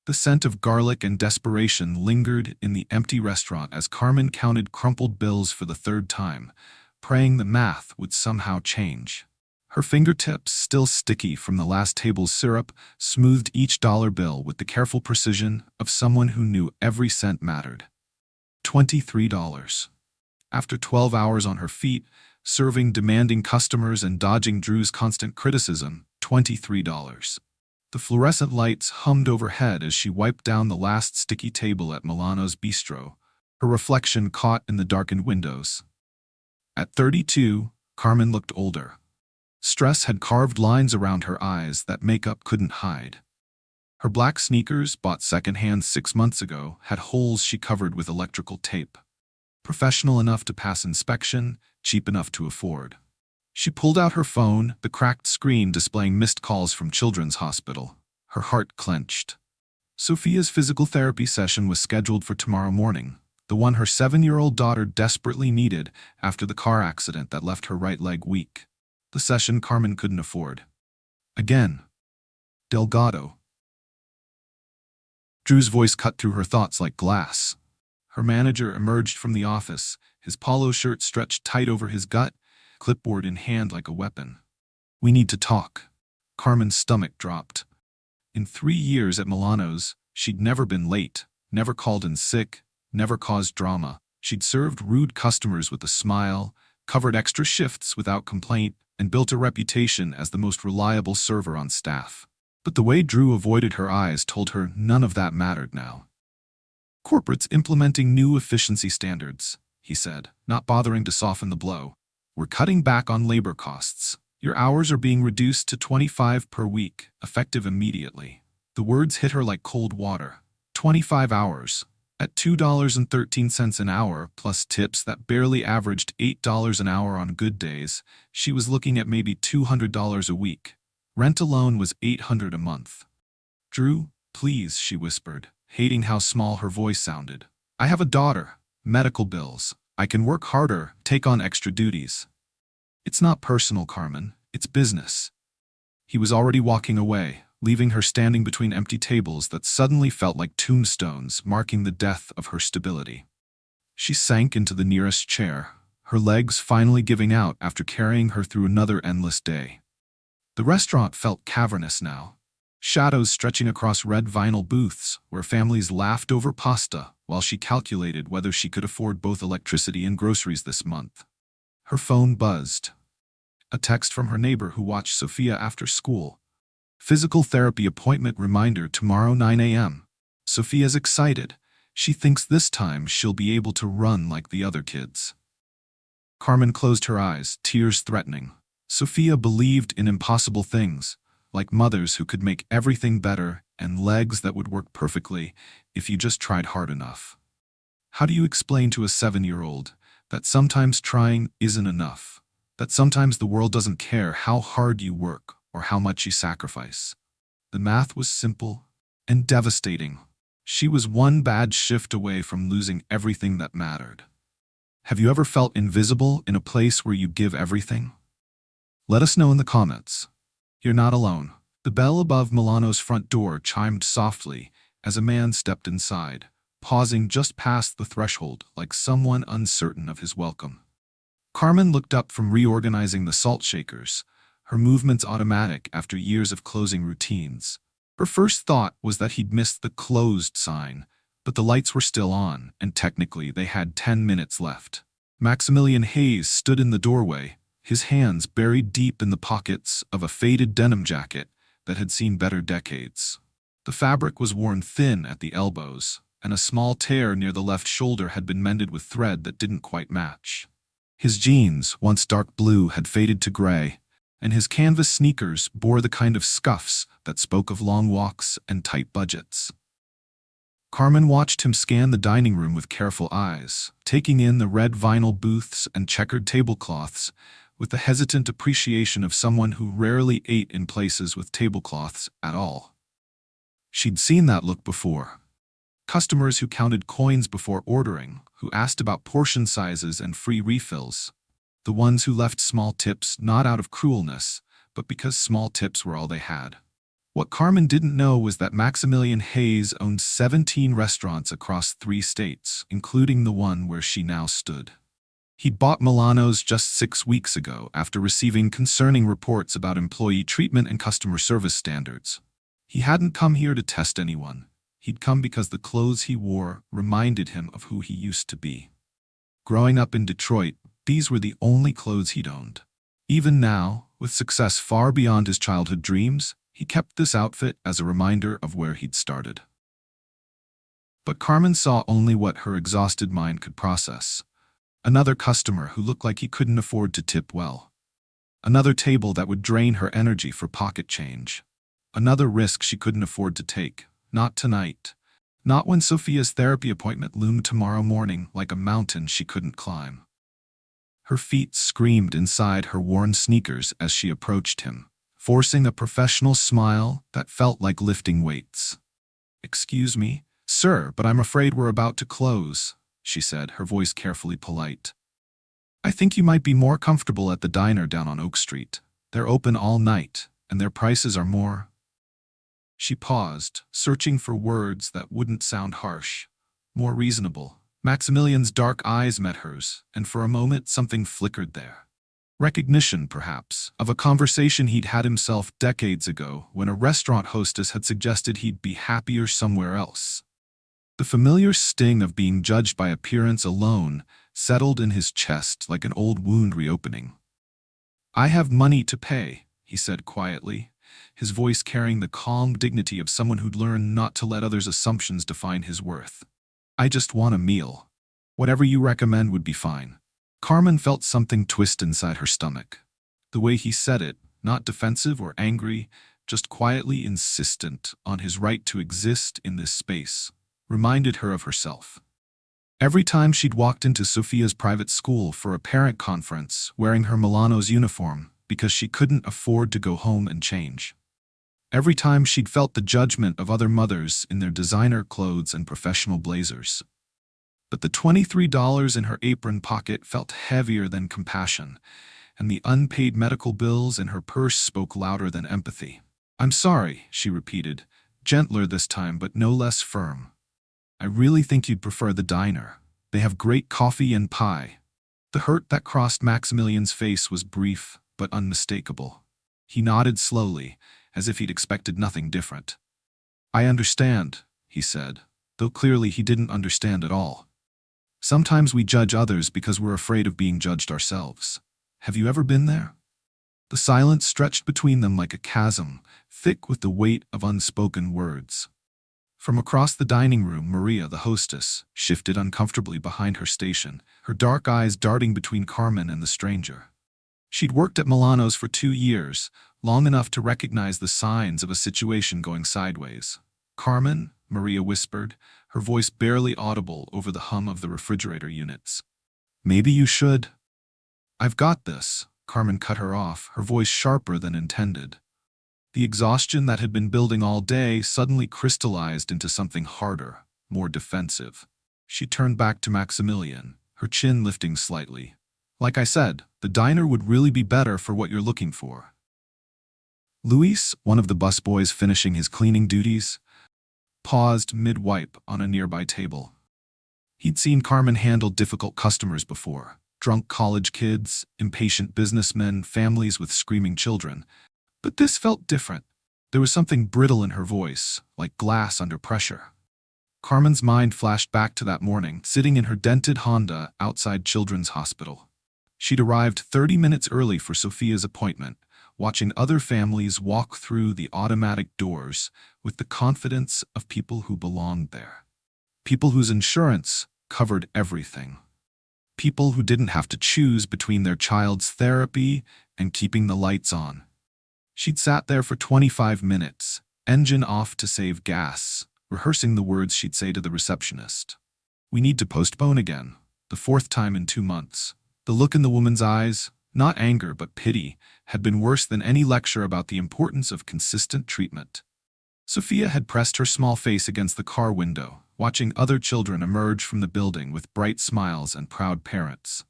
The scent of garlic and desperation lingered in the empty restaurant as Carmen counted crumpled bills for the third time, praying the math would somehow change. Her fingertips, still sticky from the last table's syrup, smoothed each dollar bill with the careful precision of someone who knew every cent mattered. $23. After 12 hours on her feet, serving demanding customers and dodging Drew's constant criticism, $23. The fluorescent lights hummed overhead as she wiped down the last sticky table at Milano's Bistro, her reflection caught in the darkened windows. At 32, Carmen looked older. Stress had carved lines around her eyes that makeup couldn't hide. Her black sneakers, bought secondhand 6 months ago, had holes she covered with electrical tape. Professional enough to pass inspection, cheap enough to afford. She pulled out her phone, the cracked screen displaying missed calls from Children's Hospital. Her heart clenched. Sophia's physical therapy session was scheduled for tomorrow morning, the one her 7-year-old daughter desperately needed after the car accident that left her right leg weak. The session Carmen couldn't afford. Again. Delgado. Drew's voice cut through her thoughts like glass. Her manager emerged from the office, his polo shirt stretched tight over his gut, clipboard in hand like a weapon. "We need to talk." Carmen's stomach dropped. In 3 years at Milano's, she'd never been late, never called in sick, never caused drama. She'd served rude customers with a smile, covered extra shifts without complaint, and built a reputation as the most reliable server on staff. But the way Drew avoided her eyes told her none of that mattered now. "Corporate's implementing new efficiency standards," he said, not bothering to soften the blow. "We're cutting back on labor costs. Your hours are being reduced to 25 per week, effective immediately." The words hit her like cold water. 25 hours. At $2.13 an hour, plus tips that barely averaged $8 an hour on good days, she was looking at maybe $200 a week. Rent alone was $800 a month. "Drew, please," she whispered, hating how small her voice sounded. "I have a daughter, medical bills. I can work harder, take on extra duties." "It's not personal, Carmen. It's business." He was already walking away, leaving her standing between empty tables that suddenly felt like tombstones, marking the death of her stability. She sank into the nearest chair, her legs finally giving out after carrying her through another endless day. The restaurant felt cavernous now. Shadows stretching across red vinyl booths where families laughed over pasta while she calculated whether she could afford both electricity and groceries this month. Her phone buzzed. A text from her neighbor who watched Sophia after school. "Physical therapy appointment reminder tomorrow 9 a.m. Sophia's excited. She thinks this time she'll be able to run like the other kids." Carmen closed her eyes, tears threatening. Sophia believed in impossible things, like mothers who could make everything better and legs that would work perfectly if you just tried hard enough. How do you explain to a 7-year-old that sometimes trying isn't enough? That sometimes the world doesn't care how hard you work or how much you sacrifice? The math was simple and devastating. She was one bad shift away from losing everything that mattered. Have you ever felt invisible in a place where you give everything? Let us know in the comments. You're not alone. The bell above Milano's front door chimed softly as a man stepped inside, pausing just past the threshold like someone uncertain of his welcome. Carmen looked up from reorganizing the salt shakers, her movements automatic after years of closing routines. Her first thought was that he'd missed the closed sign, but the lights were still on, and technically they had 10 minutes left. Maximilian Hayes stood in the doorway, his hands buried deep in the pockets of a faded denim jacket that had seen better decades. The fabric was worn thin at the elbows, and a small tear near the left shoulder had been mended with thread that didn't quite match. His jeans, once dark blue, had faded to gray, and his canvas sneakers bore the kind of scuffs that spoke of long walks and tight budgets. Carmen watched him scan the dining room with careful eyes, taking in the red vinyl booths and checkered tablecloths with the hesitant appreciation of someone who rarely ate in places with tablecloths at all. She'd seen that look before. Customers who counted coins before ordering, who asked about portion sizes and free refills. The ones who left small tips not out of cruelness, but because small tips were all they had. What Carmen didn't know was that Maximilian Hayes owned 17 restaurants across 3 states, including the one where she now stood. He'd bought Milano's just 6 weeks ago after receiving concerning reports about employee treatment and customer service standards. He hadn't come here to test anyone. He'd come because the clothes he wore reminded him of who he used to be. Growing up in Detroit, these were the only clothes he'd owned. Even now, with success far beyond his childhood dreams, he kept this outfit as a reminder of where he'd started. But Carmen saw only what her exhausted mind could process. Another customer who looked like he couldn't afford to tip well. Another table that would drain her energy for pocket change. Another risk she couldn't afford to take. Not tonight. Not when Sophia's therapy appointment loomed tomorrow morning like a mountain she couldn't climb. Her feet screamed inside her worn sneakers as she approached him, forcing a professional smile that felt like lifting weights. "Excuse me, sir, but I'm afraid we're about to close," she said, her voice carefully polite. "I think you might be more comfortable at the diner down on Oak Street. They're open all night, and their prices are more—" She paused, searching for words that wouldn't sound harsh. More reasonable. Maximilian's dark eyes met hers, and for a moment something flickered there. Recognition, perhaps, of a conversation he'd had himself decades ago when a restaurant hostess had suggested he'd be happier somewhere else. The familiar sting of being judged by appearance alone settled in his chest like an old wound reopening. "I have money to pay," he said quietly, his voice carrying the calm dignity of someone who'd learned not to let others' assumptions define his worth. "I just want a meal. Whatever you recommend would be fine." Carmen felt something twist inside her stomach. The way he said it, not defensive or angry, just quietly insistent on his right to exist in this space, reminded her of herself. Every time she'd walked into Sophia's private school for a parent conference wearing her Milano's uniform because she couldn't afford to go home and change. Every time she'd felt the judgment of other mothers in their designer clothes and professional blazers. But the $23 in her apron pocket felt heavier than compassion, and the unpaid medical bills in her purse spoke louder than empathy. "I'm sorry," she repeated, gentler this time but no less firm. "I really think you'd prefer the diner. They have great coffee and pie." The hurt that crossed Maximilian's face was brief but unmistakable. He nodded slowly, as if he'd expected nothing different. "I understand," he said, though clearly he didn't understand at all. "Sometimes we judge others because we're afraid of being judged ourselves. Have you ever been there?" The silence stretched between them like a chasm, thick with the weight of unspoken words. From across the dining room, Maria, the hostess, shifted uncomfortably behind her station, her dark eyes darting between Carmen and the stranger. She'd worked at Milano's for 2 years, long enough to recognize the signs of a situation going sideways. "Carmen," Maria whispered, her voice barely audible over the hum of the refrigerator units. "Maybe you should—" "I've got this," Carmen cut her off, her voice sharper than intended. The exhaustion that had been building all day suddenly crystallized into something harder, more defensive. She turned back to Maximilian, her chin lifting slightly. "Like I said, the diner would really be better for what you're looking for." Luis, one of the busboys finishing his cleaning duties, paused mid-wipe on a nearby table. He'd seen Carmen handle difficult customers before. Drunk college kids, impatient businessmen, families with screaming children. But this felt different. There was something brittle in her voice, like glass under pressure. Carmen's mind flashed back to that morning, sitting in her dented Honda outside Children's Hospital. She'd arrived 30 minutes early for Sophia's appointment, watching other families walk through the automatic doors with the confidence of people who belonged there. People whose insurance covered everything. People who didn't have to choose between their child's therapy and keeping the lights on. She'd sat there for 25 minutes, engine off to save gas, rehearsing the words she'd say to the receptionist. "We need to postpone again, the 4th time in 2 months." The look in the woman's eyes, not anger but pity, had been worse than any lecture about the importance of consistent treatment. Sophia had pressed her small face against the car window, watching other children emerge from the building with bright smiles and proud parents.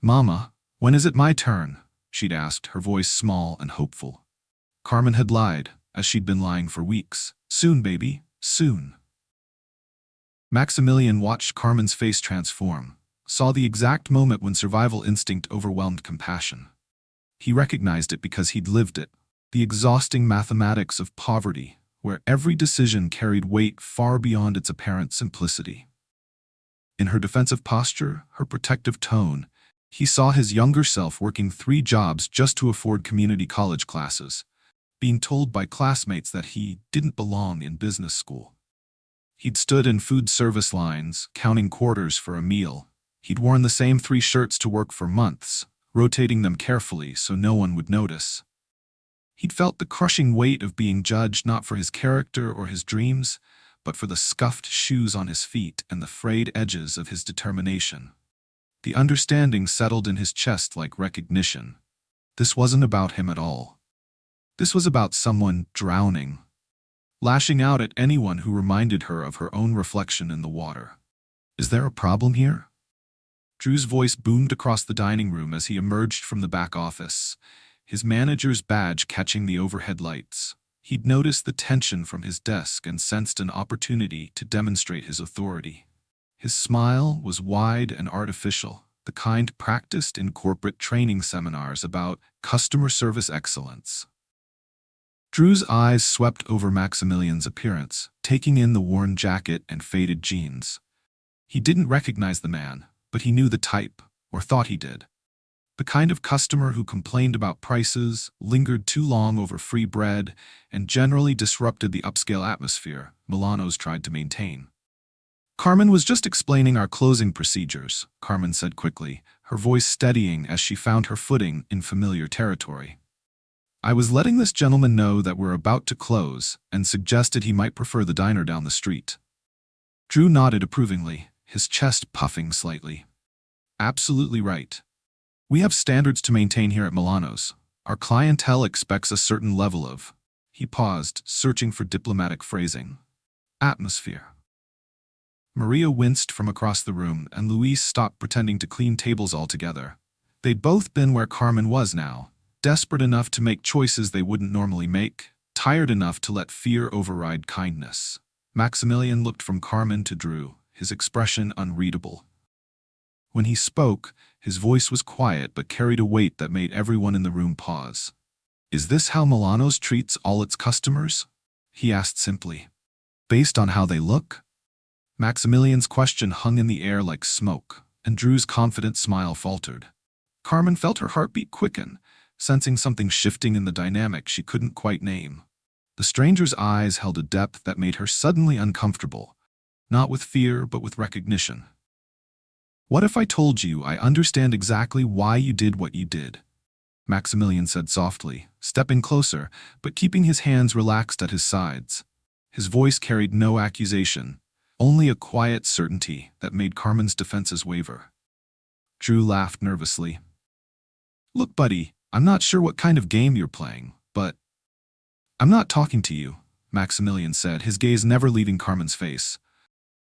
"Mama, when is it my turn?" she'd asked, her voice small and hopeful. Carmen had lied, as she'd been lying for weeks. "Soon, baby, soon." Maximilian watched Carmen's face transform, saw the exact moment when survival instinct overwhelmed compassion. He recognized it because he'd lived it, the exhausting mathematics of poverty, where every decision carried weight far beyond its apparent simplicity. In her defensive posture, her protective tone, he saw his younger self working 3 jobs just to afford community college classes, being told by classmates that he didn't belong in business school. He'd stood in food service lines, counting quarters for a meal. He'd worn the same 3 shirts to work for months, rotating them carefully so no one would notice. He'd felt the crushing weight of being judged not for his character or his dreams, but for the scuffed shoes on his feet and the frayed edges of his determination. The understanding settled in his chest like recognition. This wasn't about him at all. This was about someone drowning, lashing out at anyone who reminded her of her own reflection in the water. "Is there a problem here?" Drew's voice boomed across the dining room as he emerged from the back office, his manager's badge catching the overhead lights. He'd noticed the tension from his desk and sensed an opportunity to demonstrate his authority. His smile was wide and artificial, the kind practiced in corporate training seminars about customer service excellence. Drew's eyes swept over Maximilian's appearance, taking in the worn jacket and faded jeans. He didn't recognize the man, but he knew the type, or thought he did. The kind of customer who complained about prices, lingered too long over free bread, and generally disrupted the upscale atmosphere Milano's tried to maintain. "Carmen was just explaining our closing procedures," Carmen said quickly, her voice steadying as she found her footing in familiar territory. "I was letting this gentleman know that we're about to close and suggested he might prefer the diner down the street." Drew nodded approvingly, his chest puffing slightly. "Absolutely right. We have standards to maintain here at Milano's. Our clientele expects a certain level of—" He paused, searching for diplomatic phrasing. "Atmosphere." Maria winced from across the room, and Luis stopped pretending to clean tables altogether. They'd both been where Carmen was now, desperate enough to make choices they wouldn't normally make, tired enough to let fear override kindness. Maximilian looked from Carmen to Drew, his expression unreadable. When he spoke, his voice was quiet but carried a weight that made everyone in the room pause. "Is this how Milano's treats all its customers?" he asked simply. "Based on how they look?" Maximilian's question hung in the air like smoke, and Drew's confident smile faltered. Carmen felt her heartbeat quicken, sensing something shifting in the dynamic she couldn't quite name. The stranger's eyes held a depth that made her suddenly uncomfortable, not with fear but with recognition. "What if I told you I understand exactly why you did what you did?" Maximilian said softly, stepping closer, but keeping his hands relaxed at his sides. His voice carried no accusation, only a quiet certainty that made Carmen's defenses waver. Drew laughed nervously. "Look, buddy, I'm not sure what kind of game you're playing, but—" "I'm not talking to you," Maximilian said, his gaze never leaving Carmen's face.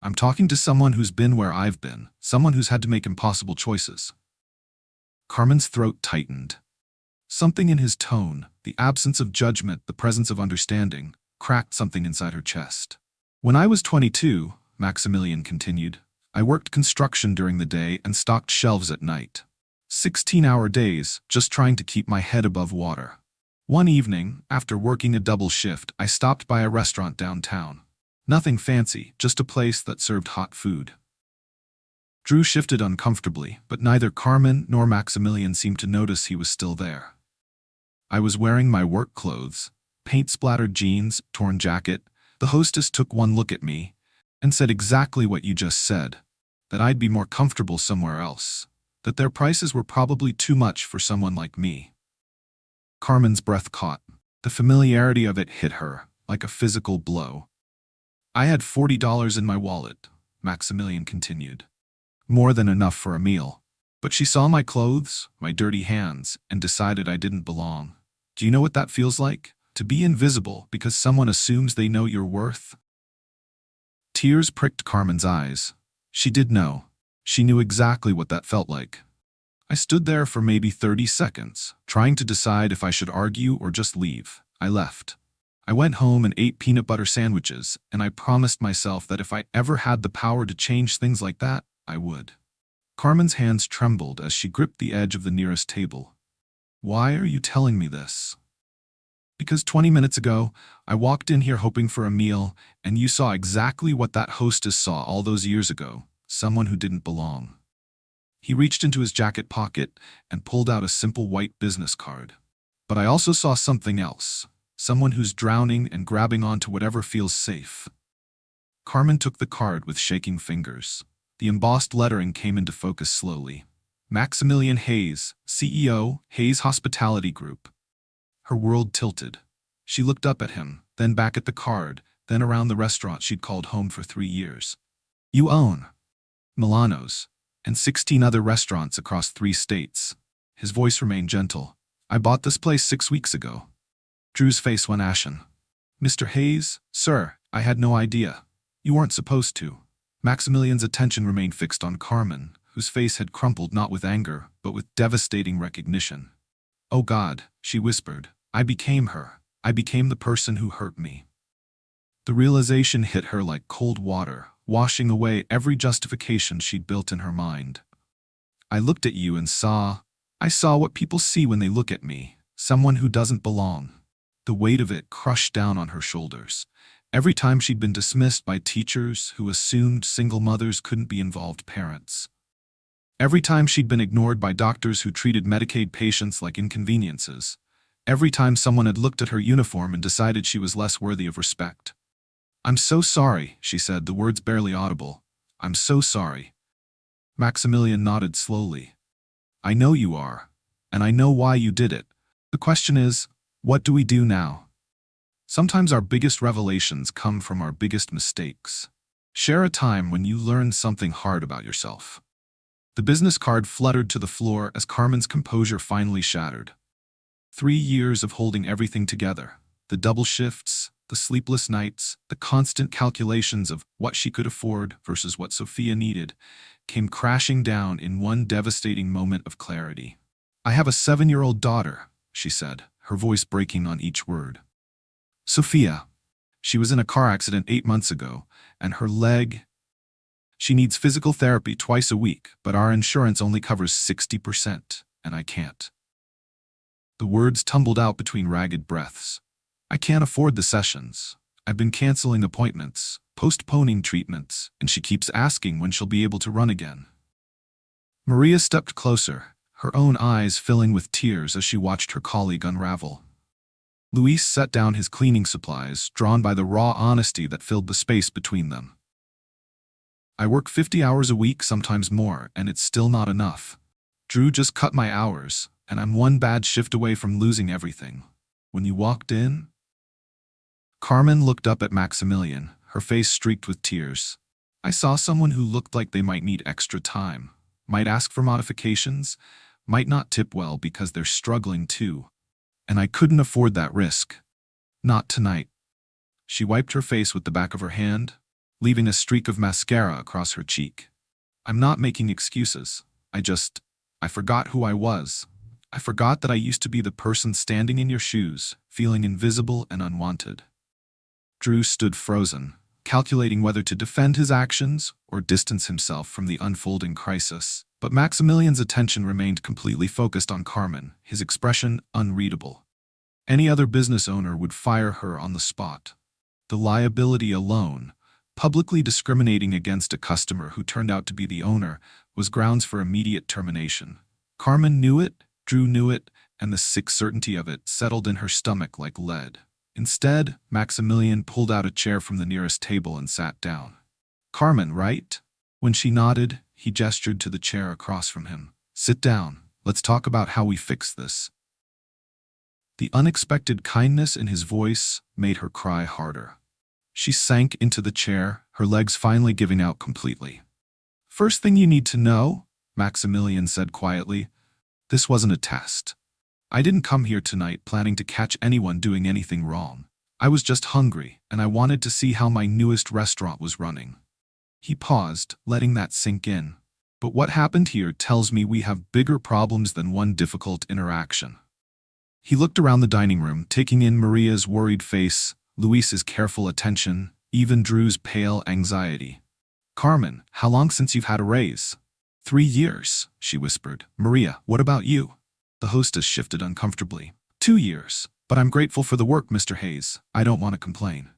"I'm talking to someone who's been where I've been, someone who's had to make impossible choices." Carmen's throat tightened. Something in his tone, the absence of judgment, the presence of understanding, cracked something inside her chest. "When I was 22, Maximilian continued, I worked construction during the day and stocked shelves at night. 16-hour days, just trying to keep my head above water. One evening, after working a double shift, I stopped by a restaurant downtown. Nothing fancy, just a place that served hot food." Drew shifted uncomfortably, but neither Carmen nor Maximilian seemed to notice he was still there. "I was wearing my work clothes, paint-splattered jeans, torn jacket. The hostess took one look at me and said exactly what you just said, that I'd be more comfortable somewhere else, that their prices were probably too much for someone like me." Carmen's breath caught. The familiarity of it hit her, like a physical blow. "I had $40 in my wallet," Maximilian continued. "More than enough for a meal. But she saw my clothes, my dirty hands, and decided I didn't belong. Do you know what that feels like? To be invisible because someone assumes they know your worth?" Tears pricked Carmen's eyes. She did know. She knew exactly what that felt like. "I stood there for maybe 30 seconds, trying to decide if I should argue or just leave. I left. I went home and ate peanut butter sandwiches, and I promised myself that if I ever had the power to change things like that, I would. Carmen's hands trembled as she gripped the edge of the nearest table. Why are you telling me this? Because 20 minutes ago, I walked in here hoping for a meal, and you saw exactly what that hostess saw all those years ago, someone who didn't belong. He reached into his jacket pocket and pulled out a simple white business card. But I also saw something else, someone who's drowning and grabbing onto whatever feels safe. Carmen took the card with shaking fingers. The embossed lettering came into focus slowly. Maximilian Hayes, CEO, Hayes Hospitality Group. Her world tilted. She looked up at him, then back at the card, then around the restaurant she'd called home for 3 years. You own Milano's and 16 other restaurants across 3 states. His voice remained gentle. I bought this place 6 weeks ago. Drew's face went ashen. Mr. Hayes, sir, I had no idea. You weren't supposed to. Maximilian's attention remained fixed on Carmen, whose face had crumpled not with anger, but with devastating recognition. Oh God, she whispered. I became her. I became the person who hurt me. The realization hit her like cold water, washing away every justification she'd built in her mind. I looked at you and I saw what people see when they look at me, someone who doesn't belong. The weight of it crushed down on her shoulders. Every time she'd been dismissed by teachers who assumed single mothers couldn't be involved parents. Every time she'd been ignored by doctors who treated Medicaid patients like inconveniences. Every time someone had looked at her uniform and decided she was less worthy of respect. I'm so sorry, she said, the words barely audible. I'm so sorry. Maximilian nodded slowly. I know you are, and I know why you did it. The question is, what do we do now? Sometimes our biggest revelations come from our biggest mistakes. Share a time when you learned something hard about yourself. The business card fluttered to the floor as Carmen's composure finally shattered. 3 years of holding everything together, the double shifts, the sleepless nights, the constant calculations of what she could afford versus what Sophia needed, came crashing down in one devastating moment of clarity. I have a 7-year-old daughter, she said, her voice breaking on each word. Sophia. She was in a car accident 8 months ago, and her leg. She needs physical therapy twice a week, but our insurance only covers 60%, and I can't. The words tumbled out between ragged breaths. I can't afford the sessions. I've been canceling appointments, postponing treatments, and she keeps asking when she'll be able to run again. Maria stepped closer, her own eyes filling with tears as she watched her colleague unravel. Luis set down his cleaning supplies, drawn by the raw honesty that filled the space between them. I work 50 hours a week, sometimes more, and it's still not enough. Drew just cut my hours, and I'm one bad shift away from losing everything. When you walked in? Carmen looked up at Maximilian, her face streaked with tears. I saw someone who looked like they might need extra time, might ask for modifications, might not tip well because they're struggling too. And I couldn't afford that risk. Not tonight. She wiped her face with the back of her hand, leaving a streak of mascara across her cheek. I'm not making excuses. I forgot who I was. I forgot that I used to be the person standing in your shoes, feeling invisible and unwanted. Drew stood frozen, calculating whether to defend his actions or distance himself from the unfolding crisis. But Maximilian's attention remained completely focused on Carmen, his expression unreadable. Any other business owner would fire her on the spot. The liability alone, publicly discriminating against a customer who turned out to be the owner, was grounds for immediate termination. Carmen knew it, Drew knew it, and the sick certainty of it settled in her stomach like lead. Instead, Maximilian pulled out a chair from the nearest table and sat down. Carmen, right? When she nodded, he gestured to the chair across from him. Sit down. Let's talk about how we fix this. The unexpected kindness in his voice made her cry harder. She sank into the chair, her legs finally giving out completely. First thing you need to know, Maximilian said quietly, this wasn't a test. I didn't come here tonight planning to catch anyone doing anything wrong. I was just hungry, and I wanted to see how my newest restaurant was running. He paused, letting that sink in. But what happened here tells me we have bigger problems than one difficult interaction. He looked around the dining room, taking in Maria's worried face, Luis's careful attention, even Drew's pale anxiety. "Carmen, how long since you've had a raise?" "3 years," she whispered. "Maria, what about you?" The hostess shifted uncomfortably. 2 years. But I'm grateful for the work, Mr. Hayes. I don't want to complain."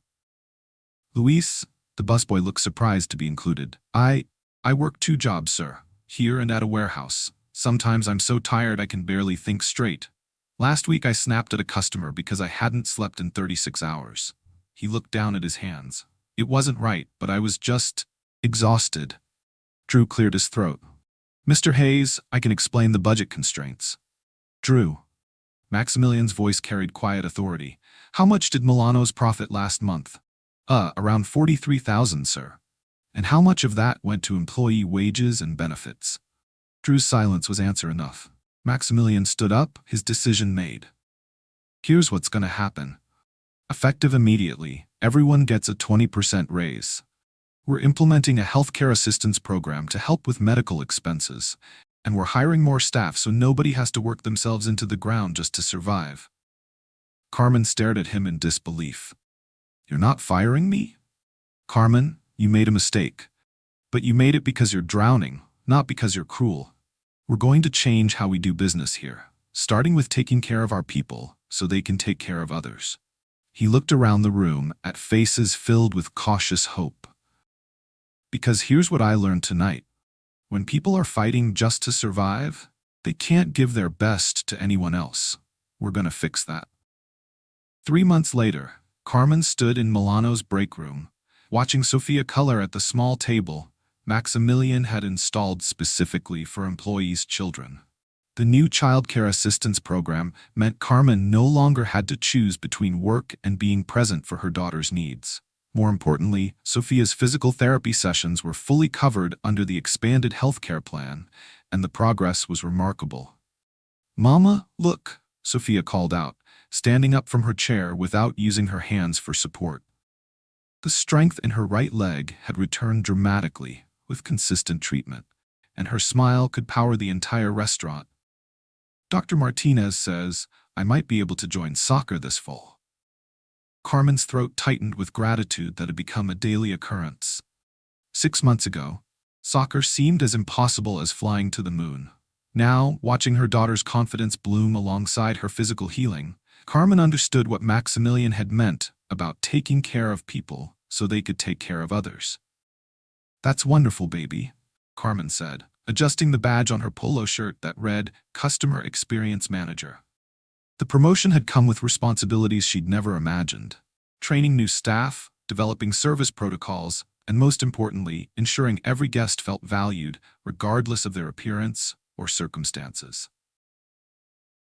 "Luis," the busboy looked surprised to be included. I work 2 jobs, sir. Here and at a warehouse. Sometimes I'm so tired I can barely think straight. Last week I snapped at a customer because I hadn't slept in 36 hours. He looked down at his hands. It wasn't right, but I was just exhausted. Drew cleared his throat. "Mr. Hayes, I can explain the budget constraints." "Drew." Maximilian's voice carried quiet authority. "How much did Milano's profit last month?" Around 43,000, sir." "And how much of that went to employee wages and benefits?" Drew's silence was answer enough. Maximilian stood up, his decision made. "Here's what's going to happen. Effective immediately, everyone gets a 20% raise. We're implementing a healthcare assistance program to help with medical expenses, and we're hiring more staff so nobody has to work themselves into the ground just to survive." Carmen stared at him in disbelief. "You're not firing me?" "Carmen, you made a mistake. But you made it because you're drowning, not because you're cruel. We're going to change how we do business here, starting with taking care of our people so they can take care of others." He looked around the room at faces filled with cautious hope. "Because here's what I learned tonight. When people are fighting just to survive, they can't give their best to anyone else. We're going to fix that." 3 months later, Carmen stood in Milano's break room, watching Sofia color at the small table Maximilian had installed specifically for employees' children. The new childcare assistance program meant Carmen no longer had to choose between work and being present for her daughter's needs. More importantly, Sofia's physical therapy sessions were fully covered under the expanded healthcare plan, and the progress was remarkable. "Mama, look," Sofia called out, standing up from her chair without using her hands for support. The strength in her right leg had returned dramatically with consistent treatment, and her smile could power the entire restaurant. "Dr. Martinez says I might be able to join soccer this fall." Carmen's throat tightened with gratitude that had become a daily occurrence. 6 months ago, soccer seemed as impossible as flying to the moon. Now, watching her daughter's confidence bloom alongside her physical healing, Carmen understood what Maximilian had meant about taking care of people so they could take care of others. "That's wonderful, baby," Carmen said, adjusting the badge on her polo shirt that read Customer Experience Manager. The promotion had come with responsibilities she'd never imagined. Training new staff, developing service protocols, and most importantly, ensuring every guest felt valued, regardless of their appearance or circumstances.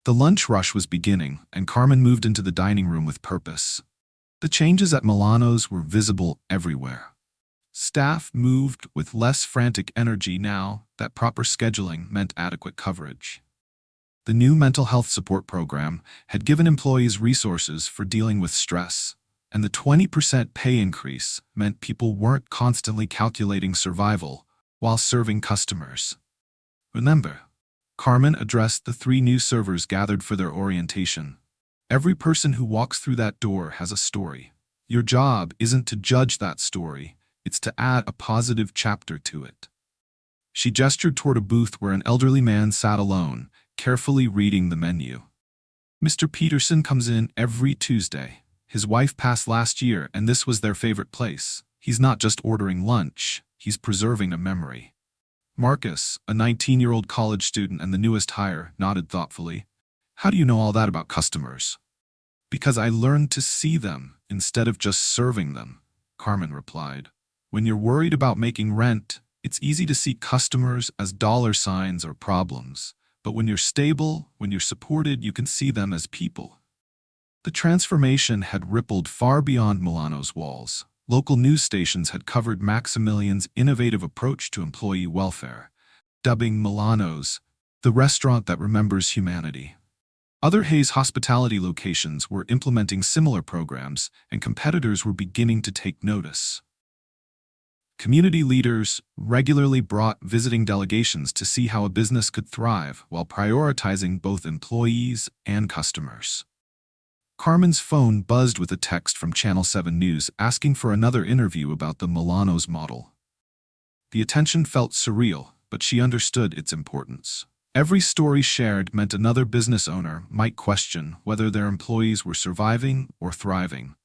The lunch rush was beginning, and Carmen moved into the dining room with purpose. The changes at Milano's were visible everywhere. Staff moved with less frantic energy now that proper scheduling meant adequate coverage. The new mental health support program had given employees resources for dealing with stress, and the 20% pay increase meant people weren't constantly calculating survival while serving customers. "Remember," Carmen addressed the 3 new servers gathered for their orientation, "every person who walks through that door has a story. Your job isn't to judge that story, it's to add a positive chapter to it." She gestured toward a booth where an elderly man sat alone, carefully reading the menu. "Mr. Peterson comes in every Tuesday. His wife passed last year, and this was their favorite place. He's not just ordering lunch, he's preserving a memory." Marcus, a 19-year-old college student and the newest hire, nodded thoughtfully. "How do you know all that about customers?" "Because I learned to see them instead of just serving them," Carmen replied. "When you're worried about making rent, it's easy to see customers as dollar signs or problems. But when you're stable, when you're supported, you can see them as people." The transformation had rippled far beyond Milano's walls. Local news stations had covered Maximilian's innovative approach to employee welfare, dubbing Milano's the restaurant that remembers humanity. Other Hayes hospitality locations were implementing similar programs, and competitors were beginning to take notice. Community leaders regularly brought visiting delegations to see how a business could thrive while prioritizing both employees and customers. Carmen's phone buzzed with a text from Channel 7 News asking for another interview about the Milano's model. The attention felt surreal, but she understood its importance. Every story shared meant another business owner might question whether their employees were surviving or thriving.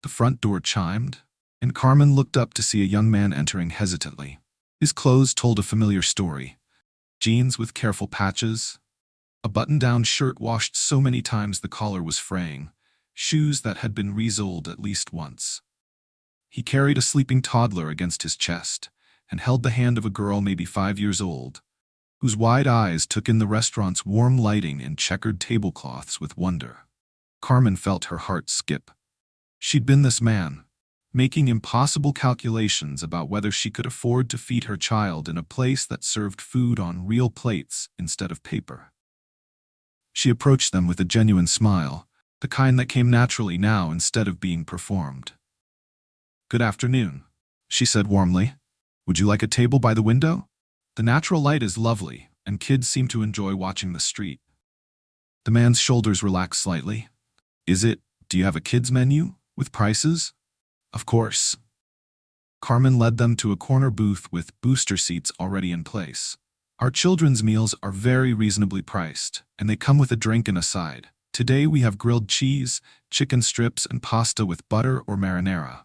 The front door chimed, and Carmen looked up to see a young man entering hesitantly. His clothes told a familiar story. Jeans with careful patches, a button-down shirt washed so many times the collar was fraying, shoes that had been resoled at least once. He carried a sleeping toddler against his chest and held the hand of a girl maybe 5 years old, whose wide eyes took in the restaurant's warm lighting and checkered tablecloths with wonder. Carmen felt her heart skip. She'd been this man, making impossible calculations about whether she could afford to feed her child in a place that served food on real plates instead of paper. She approached them with a genuine smile, the kind that came naturally now instead of being performed. "Good afternoon," she said warmly. "Would you like a table by the window? The natural light is lovely, and kids seem to enjoy watching the street." The man's shoulders relaxed slightly. Do you have a kids' menu, with prices?" "Of course." Carmen led them to a corner booth with booster seats already in place. "Our children's meals are very reasonably priced, and they come with a drink and a side. Today we have grilled cheese, chicken strips, and pasta with butter or marinara."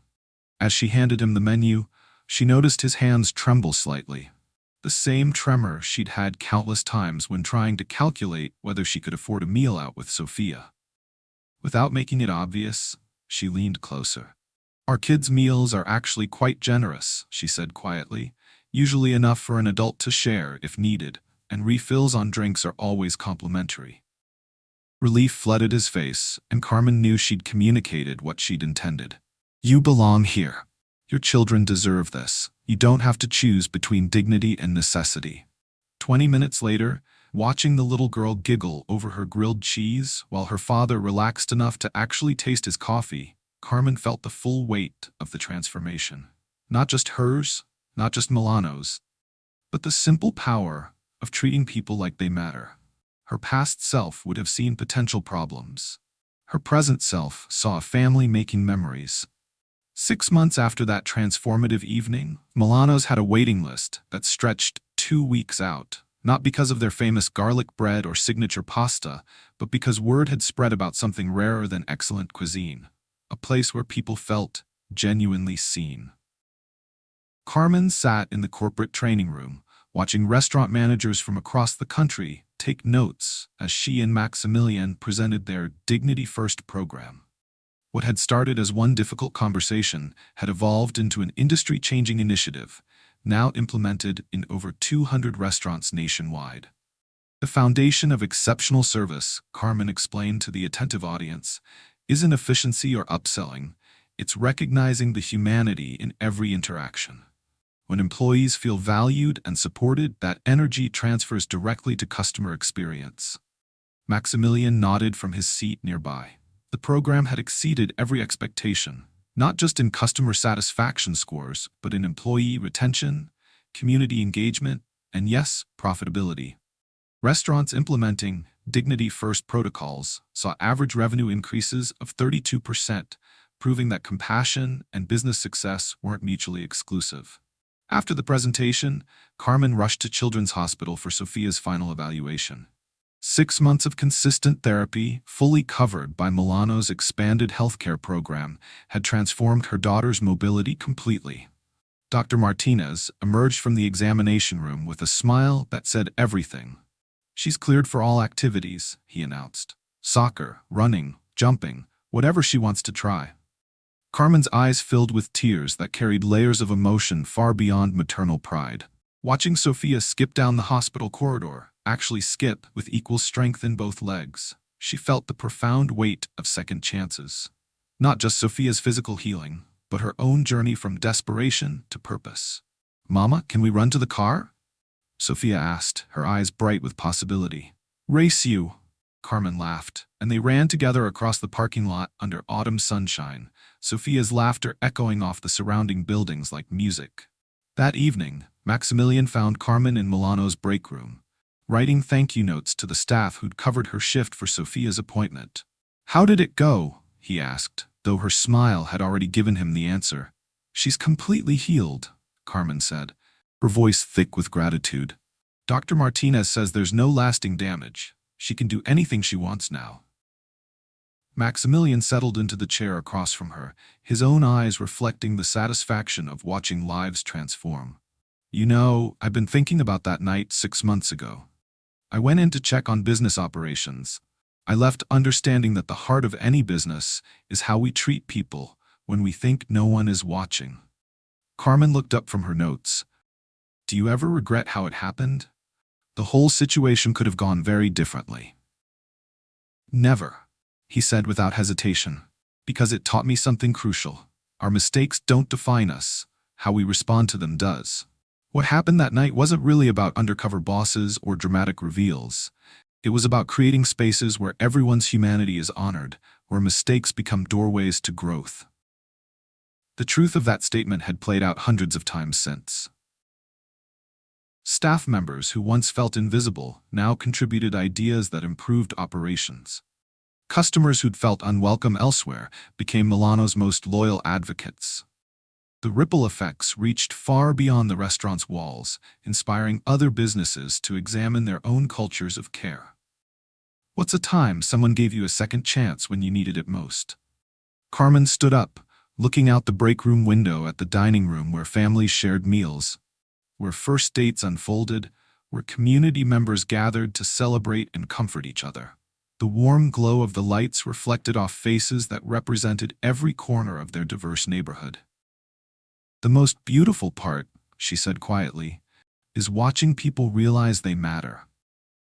As she handed him the menu, she noticed his hands tremble slightly. The same tremor she'd had countless times when trying to calculate whether she could afford a meal out with Sophia. Without making it obvious, she leaned closer. "Our kids' meals are actually quite generous," she said quietly. "Usually enough for an adult to share if needed, and refills on drinks are always complimentary." Relief flooded his face, and Carmen knew she'd communicated what she'd intended. "You belong here. Your children deserve this. You don't have to choose between dignity and necessity." 20 minutes later, watching the little girl giggle over her grilled cheese while her father relaxed enough to actually taste his coffee, Carmen felt the full weight of the transformation. Not just hers, not just Milano's, but the simple power of treating people like they matter. Her past self would have seen potential problems. Her present self saw a family making memories. 6 months after that transformative evening, Milano's had a waiting list that stretched 2 weeks out, not because of their famous garlic bread or signature pasta, but because word had spread about something rarer than excellent cuisine, a place where people felt genuinely seen. Carmen sat in the corporate training room, watching restaurant managers from across the country take notes as she and Maximilian presented their Dignity First program. What had started as one difficult conversation had evolved into an industry-changing initiative, now implemented in over 200 restaurants nationwide. The foundation of exceptional service, Carmen explained to the attentive audience, isn't efficiency or upselling, it's recognizing the humanity in every interaction. When employees feel valued and supported, that energy transfers directly to customer experience. Maximilian nodded from his seat nearby. The program had exceeded every expectation, not just in customer satisfaction scores, but in employee retention, community engagement, and yes, profitability. Restaurants implementing Dignity First protocols saw average revenue increases of 32%, proving that compassion and business success weren't mutually exclusive. After the presentation, Carmen rushed to Children's Hospital for Sophia's final evaluation. 6 months of consistent therapy, fully covered by Milano's expanded healthcare program, had transformed her daughter's mobility completely. Dr. Martinez emerged from the examination room with a smile that said everything. "She's cleared for all activities," he announced. "Soccer, running, jumping, whatever she wants to try." Carmen's eyes filled with tears that carried layers of emotion far beyond maternal pride. Watching Sophia skip down the hospital corridor, actually skip with equal strength in both legs, she felt the profound weight of second chances. Not just Sophia's physical healing, but her own journey from desperation to purpose. "Mama, can we run to the car?" Sophia asked, her eyes bright with possibility. "Race you," Carmen laughed, and they ran together across the parking lot under autumn sunshine, Sophia's laughter echoing off the surrounding buildings like music. That evening, Maximilian found Carmen in Milano's break room, writing thank you notes to the staff who'd covered her shift for Sophia's appointment. How did it go? He asked, though her smile had already given him the answer. She's completely healed, Carmen said, her voice thick with gratitude. Dr. Martinez says there's no lasting damage. She can do anything she wants now. Maximilian settled into the chair across from her, his own eyes reflecting the satisfaction of watching lives transform. You know, I've been thinking about that night 6 months ago. I went in to check on business operations. I left understanding that the heart of any business is how we treat people when we think no one is watching. Carmen looked up from her notes. Do you ever regret how it happened? The whole situation could have gone very differently. Never, he said without hesitation, because it taught me something crucial. Our mistakes don't define us. How we respond to them does. What happened that night wasn't really about undercover bosses or dramatic reveals. It was about creating spaces where everyone's humanity is honored, where mistakes become doorways to growth. The truth of that statement had played out hundreds of times since. Staff members who once felt invisible now contributed ideas that improved operations. Customers who'd felt unwelcome elsewhere became Milano's most loyal advocates. The ripple effects reached far beyond the restaurant's walls, inspiring other businesses to examine their own cultures of care. What's a time someone gave you a second chance when you needed it most? Carmen stood up, looking out the break room window at the dining room where families shared meals, where first dates unfolded, where community members gathered to celebrate and comfort each other. The warm glow of the lights reflected off faces that represented every corner of their diverse neighborhood. The most beautiful part, she said quietly, is watching people realize they matter.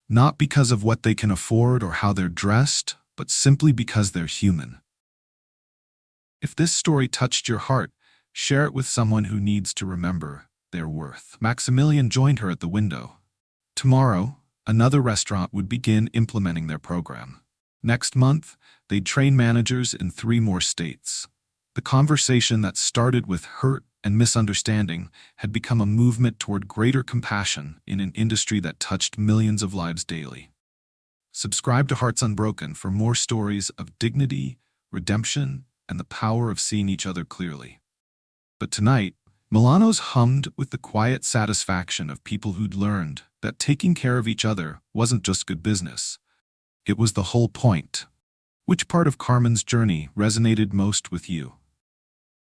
Not because of what they can afford or how they're dressed, but simply because they're human. If this story touched your heart, share it with someone who needs to remember their worth. Maximilian joined her at the window. Tomorrow, another restaurant would begin implementing their program. Next month, they'd train managers in 3 more states. The conversation that started with hurt and misunderstanding had become a movement toward greater compassion in an industry that touched millions of lives daily. Subscribe to Hearts Unbroken for more stories of dignity, redemption, and the power of seeing each other clearly. But tonight, Milano's hummed with the quiet satisfaction of people who'd learned that taking care of each other wasn't just good business. It was the whole point. Which part of Carmen's journey resonated most with you?